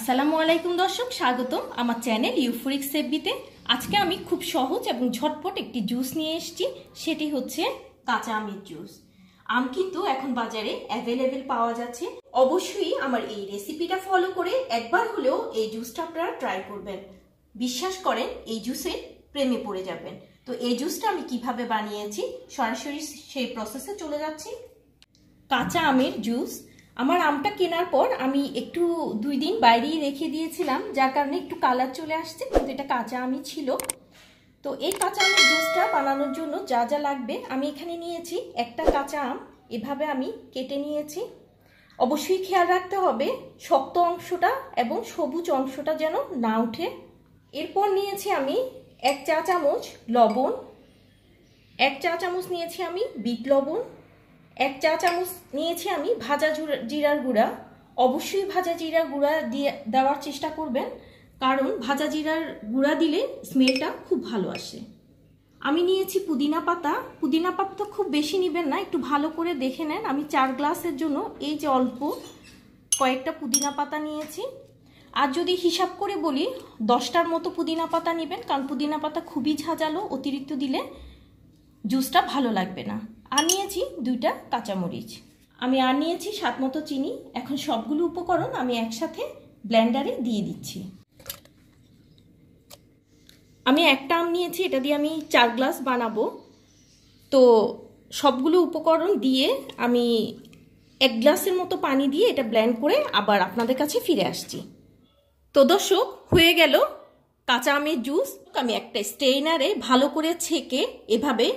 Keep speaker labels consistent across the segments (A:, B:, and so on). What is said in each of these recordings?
A: আসসালামু আলাইকুম দর্শক, স্বাগতম আমার চ্যানেল ইউফোরিক সেভবিতে। আজকে আমি খুব সহজ এবং ঝটপট একটি জুস নিয়ে এসেছি, সেটি হচ্ছে কাঁচা আমের জুস। আম কিন্তু এখন বাজারে অ্যাভেলেবেল পাওয়া যাচ্ছে। অবশ্যই আমার এই রেসিপিটা ফলো করে একবার হলেও এই জুসটা আপনারা ট্রাই করবেন। বিশ্বাস করেন এই জুসের প্রেমে পড়ে যাবেন। তো এই জুসটা আমি কিভাবে বানিয়েছি সরাসরি সেই প্রসেসে চলে যাচ্ছি। কাঁচা আমের জুস। আমার আমটা কেনার পর আমি একটু 2 দিন বাইরেই রেখে দিয়েছিলাম, যার কারণে একটু কালার চলে আসছে, কিন্তু এটা কাঁচা আমই ছিল। তো এই কাঁচা আমের জুসটা বানানোর জন্য যা যা লাগবে আমি এখানে নিয়েছি। একটা কাঁচা আম এভাবে আমি কেটে নিয়েছি। অবশ্যই খেয়াল রাখতে হবে শক্ত অংশটা এবং সবুজ অংশটা যেন না উঠে। এরপর নিয়েছি আমি 1 চা চামচ লবণ, 1 চা চামচ নিয়েছি আমি বিট লবণ, 1 চা চামচ নিয়েছি আমি ভাজা জিরার গুঁড়া। অবশ্যই ভাজা জিরার গুঁড়া দেওয়ার চেষ্টা করবেন, কারণ ভাজা জিরার গুঁড়া দিলে স্মেলটা খুব ভালো আসে। আমি নিয়েছি পুদিনা পাতা। পুদিনা পাতা খুব বেশি নেবেন না, একটু ভালো করে দেখে নেন। আমি 4 গ্লাসের জন্য এই যে অল্প কয়েকটা পুদিনা পাতা নিয়েছি। আর যদি হিসাব করে বলি 10টার মতো পুদিনা পাতা নেবেন, কারণ পুদিনা পাতা খুবই ঝাঁঝালো, অতিরিক্ত দিলে জুসটা ভালো লাগবে না। আর নিয়েছি 2টা কাঁচামরিচ। আমি আর নিয়েছি স্বাদ মতো চিনি। এখন সবগুলো উপকরণ আমি একসাথে ব্লেন্ডারে দিয়ে দিচ্ছি। আমি একটা আম নিয়েছি, এটা দিয়ে আমি 4 গ্লাস বানাবো। তো সবগুলো উপকরণ দিয়ে আমি 1 গ্লাসের মতো পানি দিয়ে এটা ব্লেন্ড করে আবার আপনাদের কাছে ফিরে আসছি। তো দর্শক, হয়ে গেল কাঁচা আমের জুস। আমি একটা স্ট্রেইনারে ভালো করে ছেঁকে এভাবে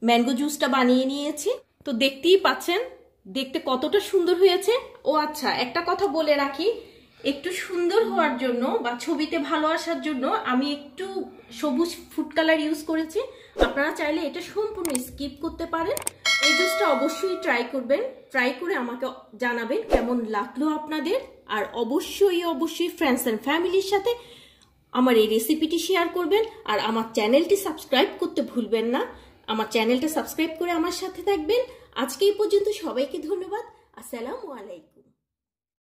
A: ম্যাঙ্গো জুসটা বানিয়ে নিয়েছি। তো দেখতেই পাচ্ছেন দেখতে কতটা সুন্দর হয়েছে। ও আচ্ছা, একটা কথা বলে রাখি, একটু সুন্দর হওয়ার জন্য বা ছবিতে ভালো আসার জন্য আমি একটু সবুজ ফুড কালার ইউজ করেছি। আপনারা চাইলে এটা সম্পূর্ণ স্কিপ করতে পারেন। এই জুসটা অবশ্যই ট্রাই করবেন, ট্রাই করে আমাকে জানাবেন কেমন লাগলো আপনাদের। আর অবশ্যই ফ্রেন্ডস অ্যান্ড ফ্যামিলির সাথে আমার এই রেসিপিটি শেয়ার করবেন। আর আমার চ্যানেলটি সাবস্ক্রাইব করতে ভুলবেন না। আমার চ্যানেলটা সাবস্ক্রাইব করে আমার সাথে থাকবেন। আজকে এই পর্যন্ত, সবাইকে ধন্যবাদ। আসসালামু আলাইকুম।